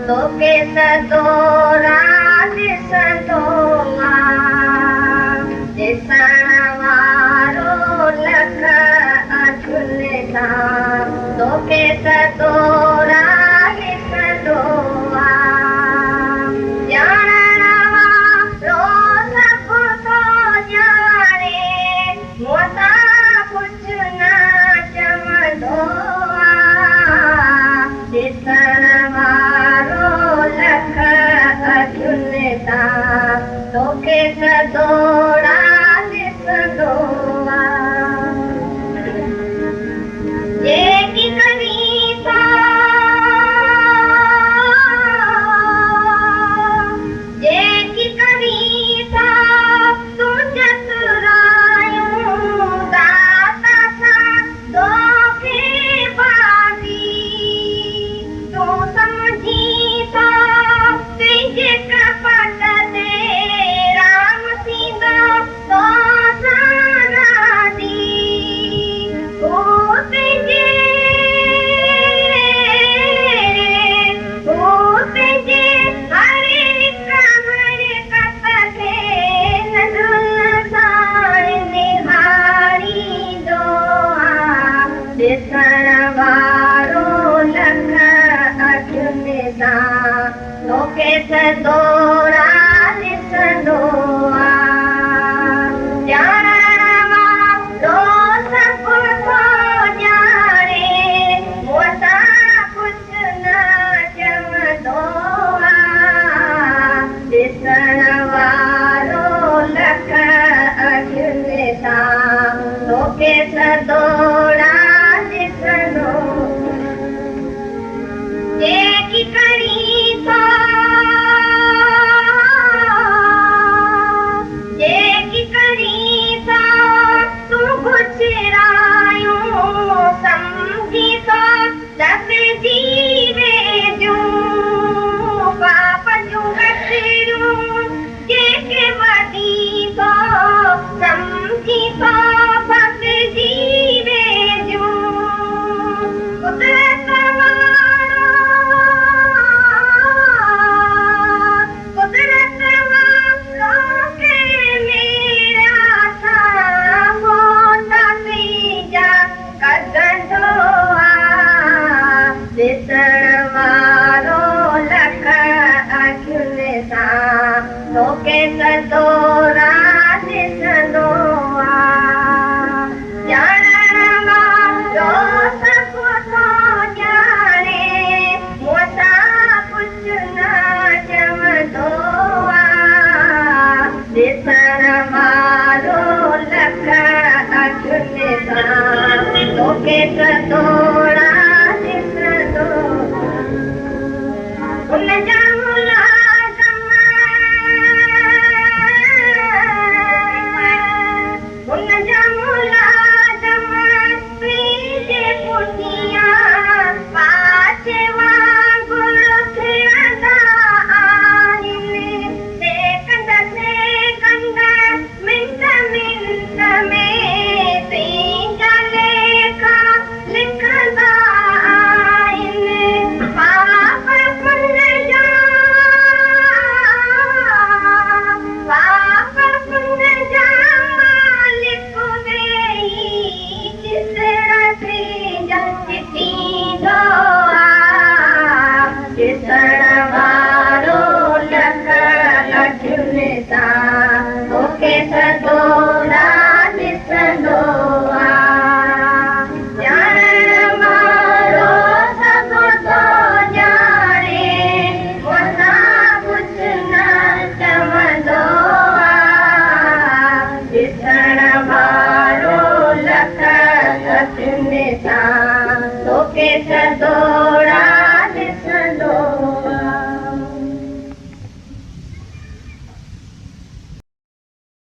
तोखे सदोरा ॾिसंदो ॾिसण वारो लख अखियुनि सां तोखे सदोरा ॾिसंदो ॼाणण वारो सभु थो ॼाणे मूं सां कुझु न चवंदो ॾिसण वारो लख अखियुनि सां तोखे सदोरा ॾिसंदो जेकी करी थो जेकी करी थो तूं चतुरायूं दाता सां तोखे बाज़ी तूं समझी थो तुंहिंजे कपट ते राम थींदो तो सां राज़ी ॾिसण वारो लख अखियुनि सां तोखे सदोरा ॾिसंदो ॼाणण वारो सभु थो ॼाणे मूं सां कुझु न चवंदो ॾिसण वारो लख अखियुनि सां तोखे सदोरा जेकी करी थो जेकी करी थो तूं गुजरायूं समझी थो दॿिजी वेझूं पाप जूं गठरियूं जेके वधी थो समझी थो भॻिजी वेझूं कुदरत ॾिसण वारो लख अखियुनि सां तोखे सदोरा ॾिसंदो ॼाणण वारो सभु थो ॼाणे मूं सां कुझु न चवंदो ॾिसण वारो लख अखियुनि सां तोखे सदोरा उनजा मुलाज़म तुंहिंजे पुठियां पाछे वांगुरु फिरंदा आहिनि सेकंद सेकंद मिंट मिंट में तुंहिंजा लेखा लिखंदा आहिनि पाप पुण्य जा मालिक वेही चिसड़ थींदो ॾिसण वारो लख अखियुनि सां तोखे सदोरा ॾिसंदो ॼाणण वारो सभु थो ॼाणे मूं सां कुझु न चवंदो ॾिसण वारो लख अखियुनि सां तोखे सदोरा